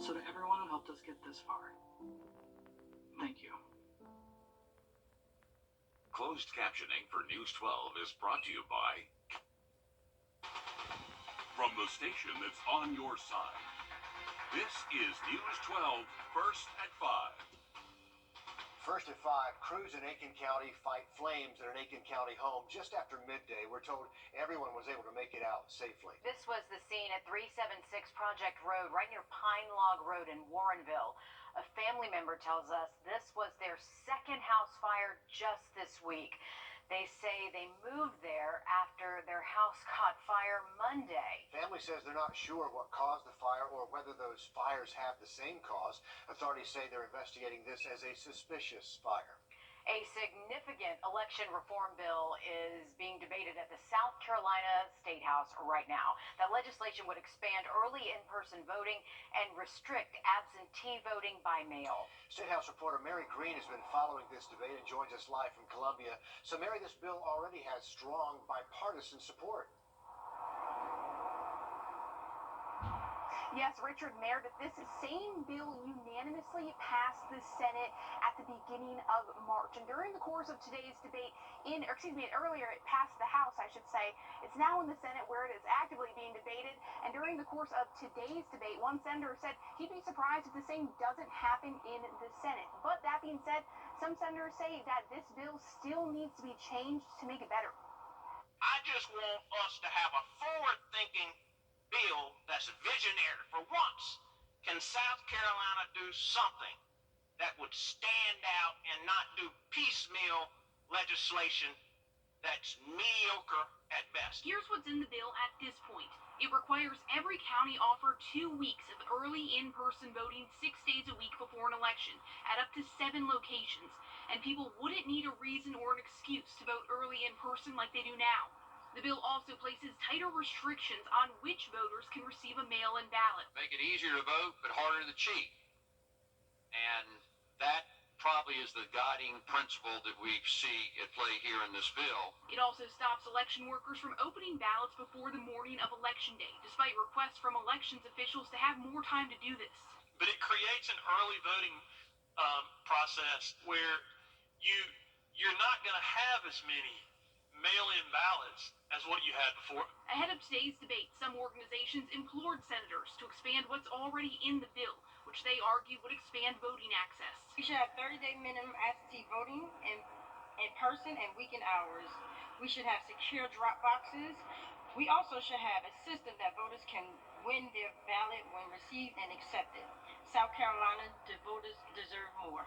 So to everyone who helped us get this far, thank you. Closed captioning for News 12 is brought to you by... From the station that's on your side, this is News 12, First at 5. First at 5, crews in Aitkin County fight flames at an Aitkin County home just after midday. We're told everyone was able to make it out safely. This was the scene at 376 Project Road, right near Pine Log Road in Warrenville. A family member tells us this was their second house fire just this week. They say they moved there after their house caught fire Monday. Family says they're not sure what caused the fire or whether those fires have the same cause. Authorities say they're investigating this as a suspicious fire. A significant election reform bill is being debated at the South Carolina State House right now. That legislation would expand early in-person voting and restrict absentee voting by mail. State House reporter Mary Green has been following this debate and joins us live from Columbia. So, Mary, this bill already has strong bipartisan support. Yes, Richard, Mayor, but this same bill unanimously passed the Senate at the beginning of March. And during the course of today's debate, earlier it passed the House, I should say. It's now in the Senate where it is actively being debated. And during the course of today's debate, one senator said he'd be surprised if the same doesn't happen in the Senate. But that being said, some senators say that this bill still needs to be changed to make it better. I just want us to have a forward-thinking bill that's visionary. For once, can South Carolina do something that would stand out and not do piecemeal legislation that's mediocre at best? Here's what's in the bill at this point. It requires every county offer 2 weeks of early in-person voting 6 days a week before an election at up to 7 locations. And people wouldn't need a reason or an excuse to vote early in person like they do now. The bill also places tighter restrictions on which voters can receive a mail-in ballot. Make it easier to vote, but harder to cheat. And that probably is the guiding principle that we see at play here in this bill. It also stops election workers from opening ballots before the morning of Election Day, despite requests from elections officials to have more time to do this. But it creates an early voting process where you're not going to have as many mail-in ballots as what you had before. Ahead of today's debate, some organizations implored senators to expand what's already in the bill, which they argue would expand voting access. We should have 30-day minimum absentee voting in person and weekend hours. We should have secure drop boxes. We also should have a system that voters can win their ballot when received and accepted. South Carolina, the voters deserve more.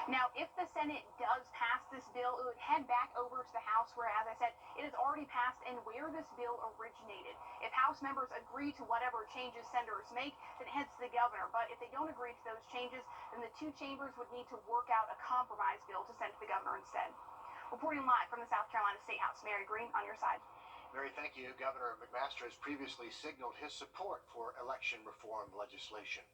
Now, if the Senate does pass this bill, it would head back over to the House where, as I said, it has already passed and where this bill originated. If House members agree to whatever changes senators make, then it heads to the governor. But if they don't agree to those changes, then the two chambers would need to work out a compromise bill to send to the governor instead. Reporting live from the South Carolina State House, Mary Green, on your side. Mary, thank you. Governor McMaster has previously signaled his support for election reform legislation.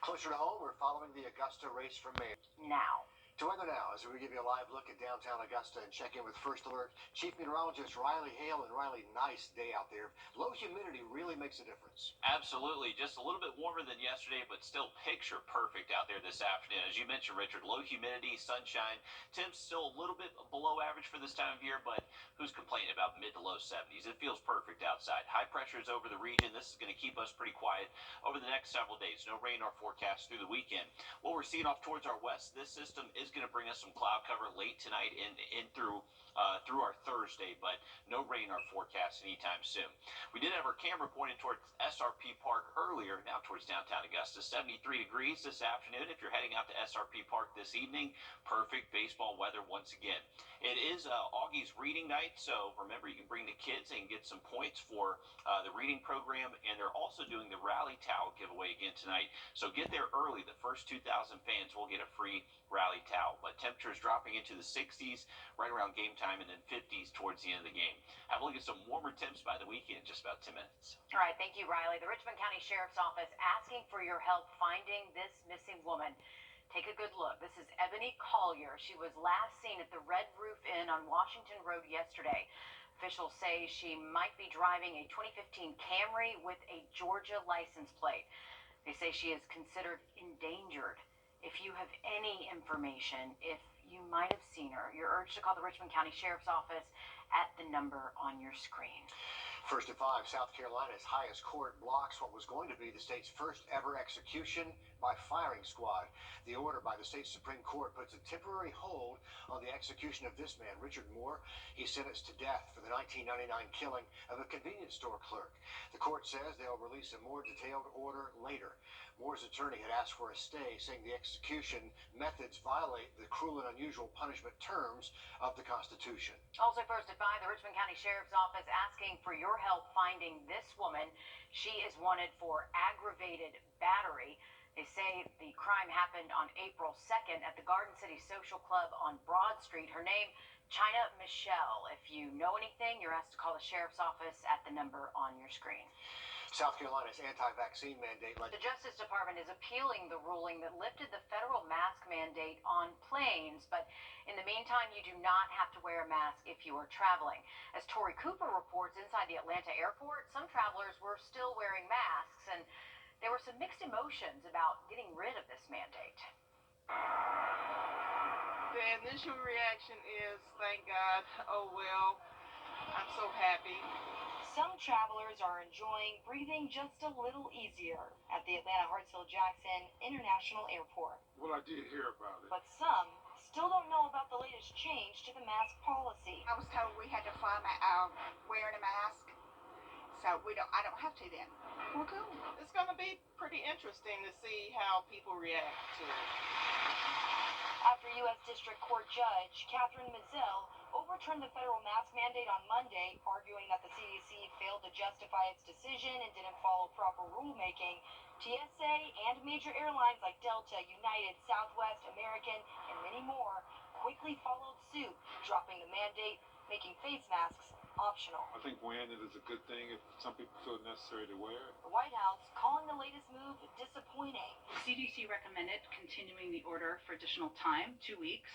Closer to home, we're following the Augusta race for mayor. Now, To weather now, as we give you a live look at downtown Augusta and check in with First Alert Chief Meteorologist Riley Hale. And Riley, nice day out there. Low humidity really makes a difference. Absolutely. Just a little bit warmer than yesterday, but still picture perfect out there this afternoon. As you mentioned, Richard, low humidity, sunshine. Temps still a little bit below average for this time of year, but who's complaining about mid to low 70s? It feels perfect outside. High pressure is over the region. This is going to keep us pretty quiet over the next several days. No rain or forecast through the weekend. What we're seeing off towards our west, this system is going to bring us some cloud cover late tonight and through our Thursday, but no rain or forecast anytime soon. We did have our camera pointed towards SRP Park earlier, now towards downtown Augusta. 73 degrees this afternoon. If you're heading out to SRP Park this evening, perfect baseball weather once again. It is Augie's reading night, so remember you can bring the kids and get some points for the reading program, and they're also doing the Rally Towel giveaway again tonight. So get there early. The first 2,000 fans will get a free Rally Towel. But temperatures dropping into the 60s right around game time, and then 50s towards the end of the game. Have a look at some warmer temps by the weekend in just about 10 minutes. all right, thank you, Riley. The Richmond County Sheriff's Office asking for your help finding this missing woman. Take a good look. This is Ebony Collier. She was last seen at the Red Roof Inn on Washington Road yesterday. Officials say she might be driving a 2015 Camry with a Georgia license plate. They say she is considered endangered. If you have any information, if you might have seen her, you're urged to call the Richmond County Sheriff's Office at the number on your screen. First at 5, South Carolina's highest court blocks what was going to be the state's first ever execution by firing squad. The order by the state Supreme Court puts a temporary hold on the execution of this man, Richard Moore. He's sentenced to death for the 1999 killing of a convenience store clerk. The court says they'll release a more detailed order later. Moore's attorney had asked for a stay, saying the execution methods violate the cruel and unusual punishment terms of the Constitution. Also first at 5, the Richmond County Sheriff's Office asking for your help finding this woman. She is wanted for aggravated battery. They say the crime happened on April 2nd at the Garden City Social Club on Broad Street. Her name, China Michelle. If you know anything, you're asked to call the Sheriff's Office at the number on your screen. South Carolina's anti-vaccine mandate. The Justice Department is appealing the ruling that lifted the federal mask mandate on planes, but in the meantime, you do not have to wear a mask if you are traveling. As Tori Cooper reports, inside the Atlanta airport, some travelers were still wearing masks, and there were some mixed emotions about getting rid of this mandate. The initial reaction is, thank God, oh well, I'm so happy. Some travelers are enjoying breathing just a little easier at the Atlanta Hartsfield-Jackson International Airport. Well, I did hear about it. But some still don't know about the latest change to the mask policy. I was told we had to fly wearing a mask, so I don't have to then. Well, cool. It's going to be pretty interesting to see how people react to it. After U.S. District Court Judge Catherine Mizell overturned the federal mask mandate on Monday, arguing that the CDC failed to justify its decision and didn't follow proper rulemaking, TSA and major airlines like Delta, United, Southwest, American, and many more quickly followed suit, dropping the mandate, making face masks optional. I think wearing it is a good thing if some people feel necessary to wear it. The White House calling the latest move disappointing. The CDC recommended continuing the order for additional time, 2 weeks,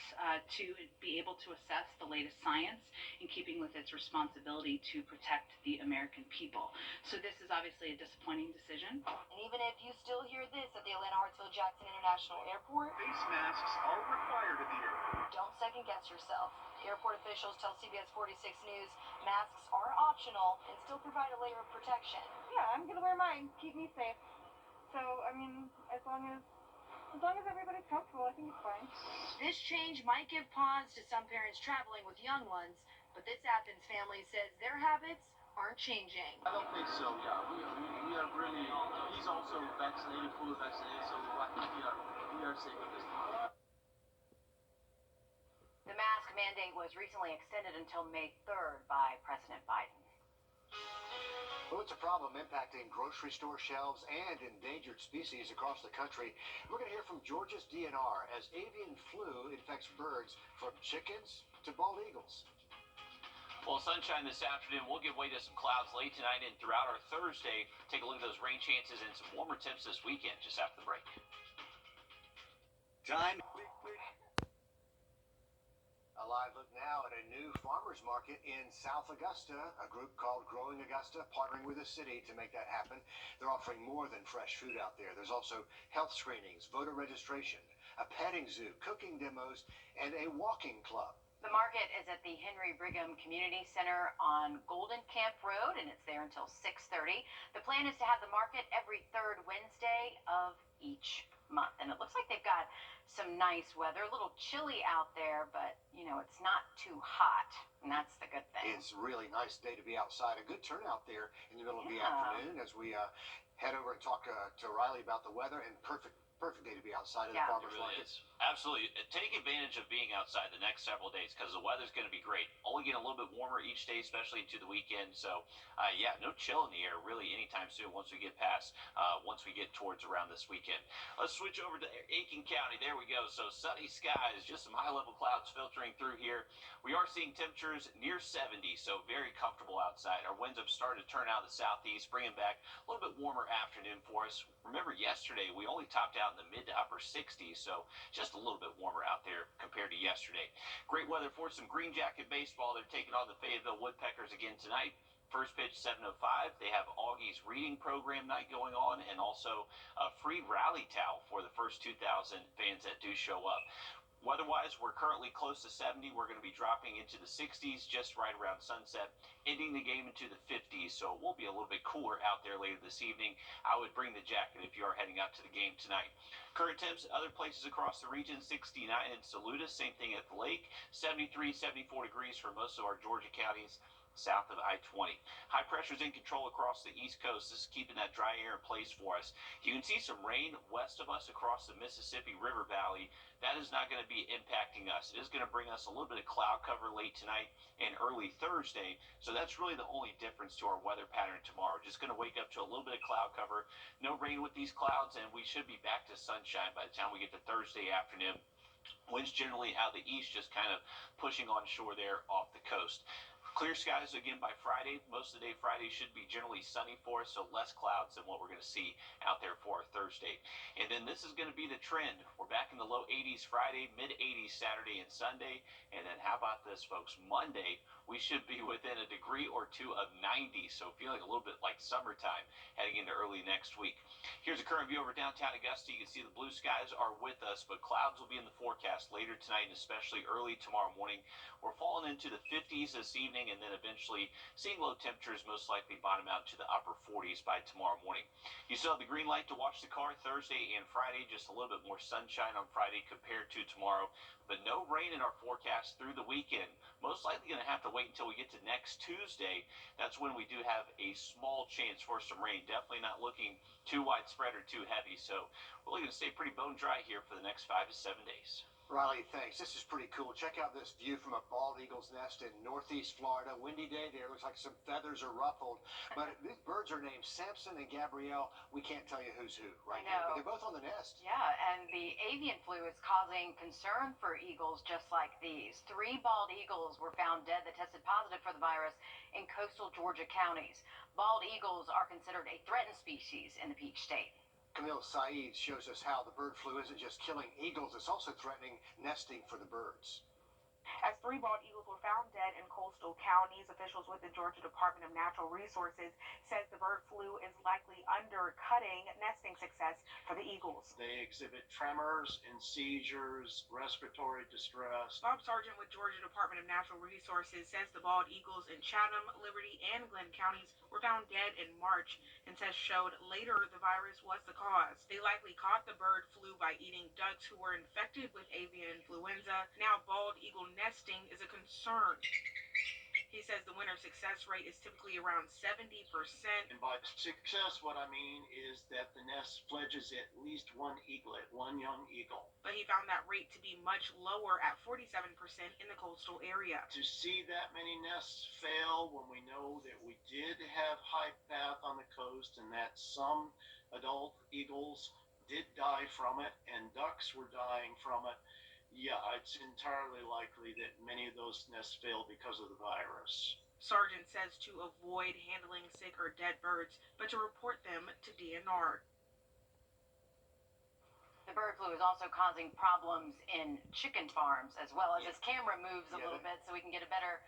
to be able to assess the latest science in keeping with its responsibility to protect the American people. So this is obviously a disappointing decision. And even if you still hear this at the Atlanta Hartsfield-Jackson International Airport, face masks are required at the airport. Don't second guess yourself. Airport officials tell CBS 46 News masks are optional and still provide a layer of protection. Yeah, I'm gonna wear mine. Keep me safe. So, I mean, as long as everybody's comfortable, I think it's fine. This change might give pause to some parents traveling with young ones, but this Athens family says their habits aren't changing. I don't think so, yeah. We are really, he's also vaccinated, fully vaccinated, so I think we are safe at this time. The mask mandate was recently extended until May 3rd by President Biden. Well, it's a problem impacting grocery store shelves and endangered species across the country. We're going to hear from Georgia's DNR as avian flu infects birds from chickens to bald eagles. Well, sunshine this afternoon. We'll give way to some clouds late tonight and throughout our Thursday. Take a look at those rain chances and some warmer temps this weekend just after the break. Time. A live look now at a new farmers market in South Augusta, a group called Growing Augusta, partnering with the city to make that happen. They're offering more than fresh food out there. There's also health screenings, voter registration, a petting zoo, cooking demos, and a walking club. The market is at the Henry Brigham Community Center on Golden Camp Road, and it's there until 6:30. The plan is to have the market every third Wednesday of each month, and it looks like they've got some nice weather. A little chilly out there, but you know, it's not too hot, and that's the good thing. It's a really nice day to be outside. A good turnout there in the middle of the afternoon as we head over and talk to Riley about the weather, and perfect day to be outside of the farmers market. Is. Absolutely. Take advantage of being outside the next several days because the weather's going to be great. Only getting a little bit warmer each day, especially into the weekend. So, yeah, no chill in the air really anytime soon once we get towards around this weekend. Let's switch over to Aitkin County. There we go. So sunny skies, just some high-level clouds filtering through here. We are seeing temperatures near 70, so very comfortable outside. Our winds have started to turn out of the southeast, bringing back a little bit warmer afternoon for us. Remember yesterday, we only topped out out in the mid to upper 60s, so just a little bit warmer out there compared to yesterday. Great weather for some green jacket baseball. They're taking on the Fayetteville Woodpeckers again tonight. First pitch 7:05. They have Augie's reading program night going on, and also a free rally towel for the first 2,000 fans that do show up. Weather-wise, we're currently close to 70. We're going to be dropping into the 60s just right around sunset, ending the game into the 50s. So it will be a little bit cooler out there later this evening. I would bring the jacket if you are heading out to the game tonight. Current temps other places across the region, 69 in Saluda, same thing at the lake, 73, 74 degrees for most of our Georgia counties south of I-20. High pressure is in control across the East Coast. This is keeping that dry air in place for us. You can see some rain west of us across the Mississippi River Valley. That is not going to be impacting us. It is going to bring us a little bit of cloud cover late tonight and early Thursday. So that's really the only difference to our weather pattern tomorrow. Just going to wake up to a little bit of cloud cover. No rain with these clouds, and we should be back to sunshine by the time we get to Thursday afternoon. Winds generally out of the east, just kind of pushing on shore there off the coast. Clear skies again by Friday. Most of the day Friday should be generally sunny for us, so less clouds than what we're going to see out there for our Thursday. And then this is going to be the trend. We're back in the low 80s Friday, mid 80s Saturday and Sunday. And then how about this, folks? Monday, we should be within a degree or two of 90, so feeling a little bit like summertime heading into early next week. Here's a current view over downtown Augusta. You can see the blue skies are with us, but clouds will be in the forecast later tonight and especially early tomorrow morning. We're falling into the 50s this evening, and then eventually seeing low temperatures most likely bottom out to the upper 40s by tomorrow morning. You still have the green light to watch the car Thursday and Friday, just a little bit more sunshine on Friday compared to tomorrow, but no rain in our forecast through the weekend. Most likely going to have to wait until we get to next Tuesday. That's when we do have a small chance for some rain. Definitely not looking too widespread or too heavy, so we're going to stay pretty bone dry here for the next 5 to 7 days. Riley, thanks. This is pretty cool. Check out this view from a bald eagle's nest in northeast Florida. Windy day there. Looks like some feathers are ruffled. But these birds are named Samson and Gabrielle. We can't tell you who's who right now. But they're both on the nest. Yeah, and the avian flu is causing concern for eagles just like these. 3 bald eagles were found dead that tested positive for the virus in coastal Georgia counties. Bald eagles are considered a threatened species in the Peach State. Camille Saeed shows us how the bird flu isn't just killing eagles, it's also threatening nesting for the birds. As 3 bald eagles were found dead in coastal counties, officials with the Georgia Department of Natural Resources says the bird flu is likely undercutting nesting success for the eagles. They exhibit tremors and seizures, respiratory distress. Bob Sargent with Georgia Department of Natural Resources says the bald eagles in Chatham, Liberty, and Glenn counties were found dead in March, and tests showed later the virus was the cause. They likely caught the bird flu by eating ducks who were infected with avian influenza. Now bald eagle nesting is a concern. He says the winter success rate is typically around 70%. And by success, what I mean is that the nest fledges at least 1 eaglet, 1 young eagle. But he found that rate to be much lower at 47% in the coastal area. To see that many nests fail when we know that we did have high path on the coast and that some adult eagles did die from it and ducks were dying from it, yeah, it's entirely likely that many of those nests failed because of the virus. Sargent says to avoid handling sick or dead birds, but to report them to DNR. The bird flu is also causing problems in chicken farms as well. As this camera moves a little bit so we can get a better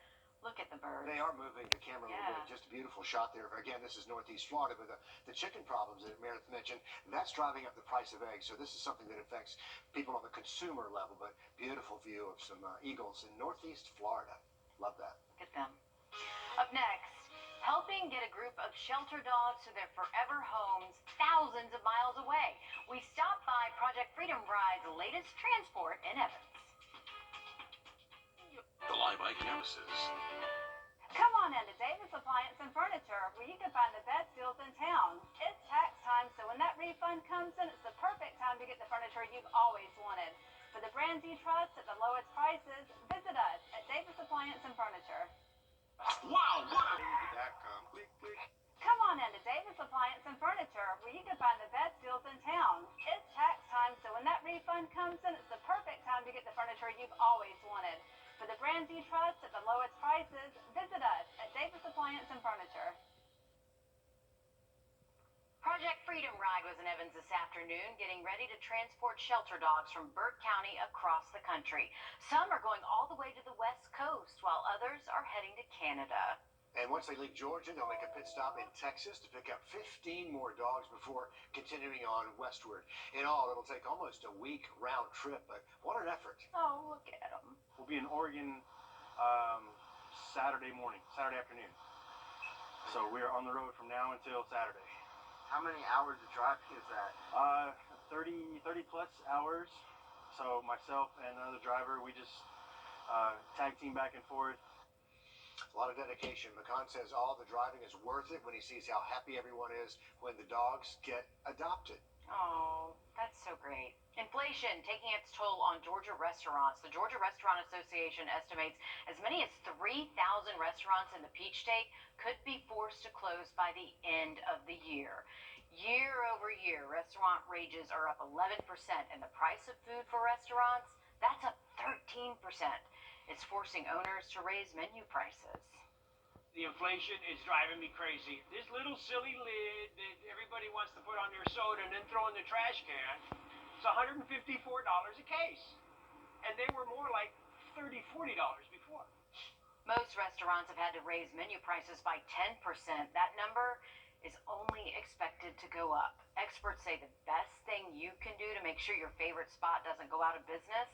look at the birds. They are moving the camera a little bit. Just a beautiful shot there. Again, this is northeast Florida, but the chicken problems that Meredith mentioned, that's driving up the price of eggs. So this is something that affects people on the consumer level, but beautiful view of some eagles in northeast Florida. Love that. Look at them. Up next, helping get a group of shelter dogs to their forever homes thousands of miles away. We stopped by Project Freedom Ride's latest transport in Evans. The Live Ike Nemesis. Come on into Davis Appliance and Furniture, where you can find the best deals in town. It's tax time, so when that refund comes in, it's the perfect time to get the furniture you've always wanted. For the brands you trust at the lowest prices, visit us at Davis Appliance and Furniture. Wow, what a... Click, click. Come on into Davis Appliance and Furniture, where you can find the best deals in town. It's tax time, so when that refund comes in, it's the perfect time to get the furniture you've always wanted. For the brands you trust at the lowest prices, visit us at Davis Appliance and Furniture. Project Freedom Freedom Ride was in Evans this afternoon, getting ready to transport shelter dogs from Burt County across the country. Some are going all the way to the West Coast, while others are heading to Canada. And once they leave Georgia, they'll make a pit stop in Texas to pick up 15 more dogs before continuing on westward. In all, it'll take almost a week round trip, but what an effort. Oh, look at them. We'll be in Oregon Saturday afternoon. So we are on the road from now until Saturday. How many hours of driving is that? 30 plus hours. So myself and another driver, we just tag team back and forth. A lot of dedication. McCann says all the driving is worth it when he sees how happy everyone is when the dogs get adopted. Oh, that's so great. Inflation taking its toll on Georgia restaurants. The Georgia Restaurant Association estimates as many as 3,000 restaurants in the Peach State could be forced to close by the end of the year. Year over year, restaurant wages are up 11%, and the price of food for restaurants, that's up 13%. It's forcing owners to raise menu prices. The inflation is driving me crazy. This little silly lid that everybody wants to put on their soda and then throw in the trash can, it's $154 a case. And they were more like $30, $40 before. Most restaurants have had to raise menu prices by 10%. That number is only expected to go up. Experts say the best thing you can do to make sure your favorite spot doesn't go out of business,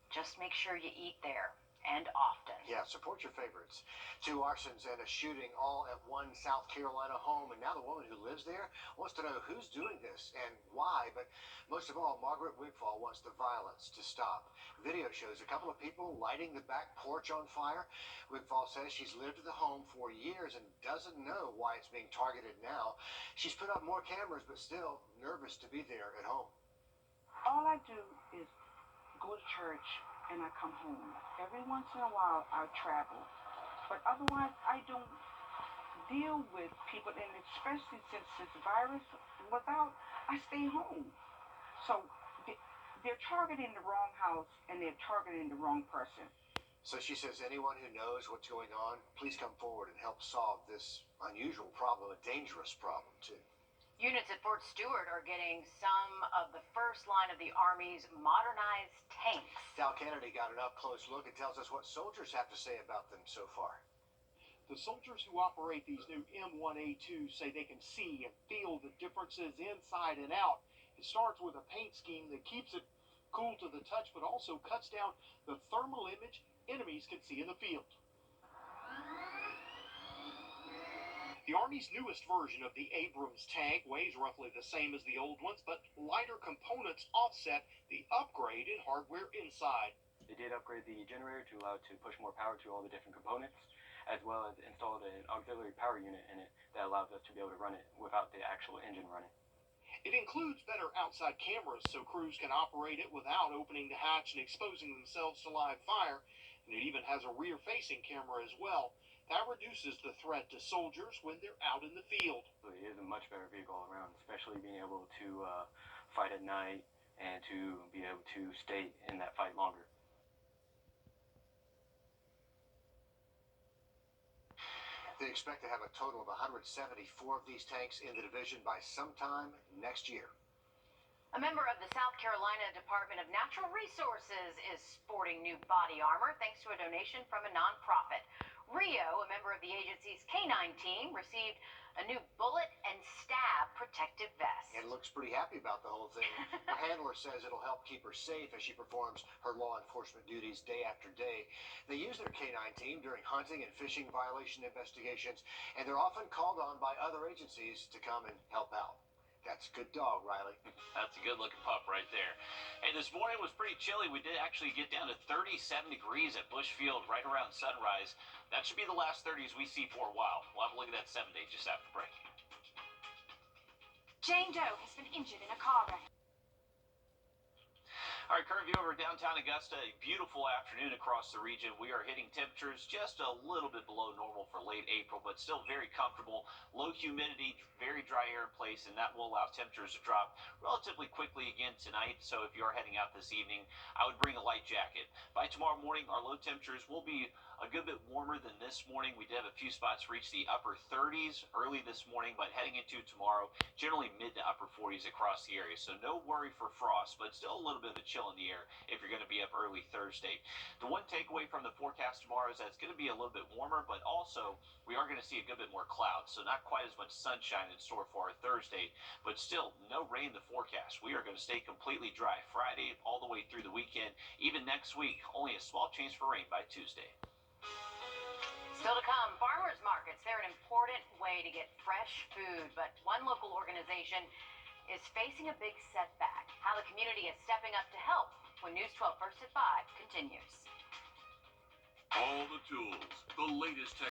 just make sure you eat there. And often. Yeah, support your favorites. 2 arsons and a shooting all at one South Carolina home. And now the woman who lives there wants to know who's doing this and why. But most of all, Margaret Wigfall wants the violence to stop. Video shows a couple of people lighting the back porch on fire. Wigfall says she's lived at the home for years and doesn't know why it's being targeted now. She's put up more cameras, but still nervous to be there at home. All I do is go to church and I come home. Every once in a while I travel, but otherwise I don't deal with people, and especially since this virus was out, I stay home. So they're targeting the wrong house and they're targeting the wrong person. So she says anyone who knows what's going on, please come forward and help solve this unusual problem, a dangerous problem too. Units at Fort Stewart are getting some of the first line of the Army's modernized tanks. Dal Kennedy got an up-close look and tells us what soldiers have to say about them so far. The soldiers who operate these new M1A2s say they can see and feel the differences inside and out. It starts with a paint scheme that keeps it cool to the touch, but also cuts down the thermal image enemies can see in the field. The Army's newest version of the Abrams tank weighs roughly the same as the old ones, but lighter components offset the upgrade in hardware inside. They did upgrade the generator to allow it to push more power to all the different components, as well as installed an auxiliary power unit in it that allows us to be able to run it without the actual engine running. It includes better outside cameras so crews can operate it without opening the hatch and exposing themselves to live fire, and it even has a rear-facing camera as well. That reduces the threat to soldiers when they're out in the field. It is a much better vehicle all around, especially being able to fight at night and to be able to stay in that fight longer. They expect to have a total of 174 of these tanks in the division by sometime next year. A member of the South Carolina Department of Natural Resources is sporting new body armor thanks to a donation from a nonprofit. Rio, a member of the agency's K9 team, received a new bullet and stab protective vest. And looks pretty happy about the whole thing. Her handler says it'll help keep her safe as she performs her law enforcement duties day after day. They use their K9 team during hunting and fishing violation investigations, and they're often called on by other agencies to come and help out. That's a good dog, Riley. That's a good-looking pup right there. Hey, this morning was pretty chilly. We did actually get down to 37 degrees at Bushfield right around sunrise. That should be the last 30s we see for a while. We'll have a look at that 7-day just after the break. Jane Doe has been injured in a car wreck. All right, current view over downtown Augusta. A beautiful afternoon across the region. We are hitting temperatures just a little bit below normal for late April, but still very comfortable. Low humidity, very dry air in place, and that will allow temperatures to drop relatively quickly again tonight. So if you are heading out this evening, I would bring a light jacket. By tomorrow morning, our low temperatures will be a good bit warmer than this morning. We did have a few spots reach the upper 30s early this morning, but heading into tomorrow, generally mid to upper 40s across the area. So no worry for frost, but still a little bit of a chill in the air if you're going to be up early Thursday. The one takeaway from the forecast tomorrow is that it's going to be a little bit warmer, but also we are going to see a good bit more clouds. So not quite as much sunshine in store for our Thursday, but still no rain in the forecast. We are going to stay completely dry Friday all the way through the weekend. Even next week, only a small chance for rain by Tuesday. Still to come, farmers markets. They're an important way to get fresh food, but one local organization is facing a big setback. How the community is stepping up to help when News 12 First at 5 continues. All the tools, the latest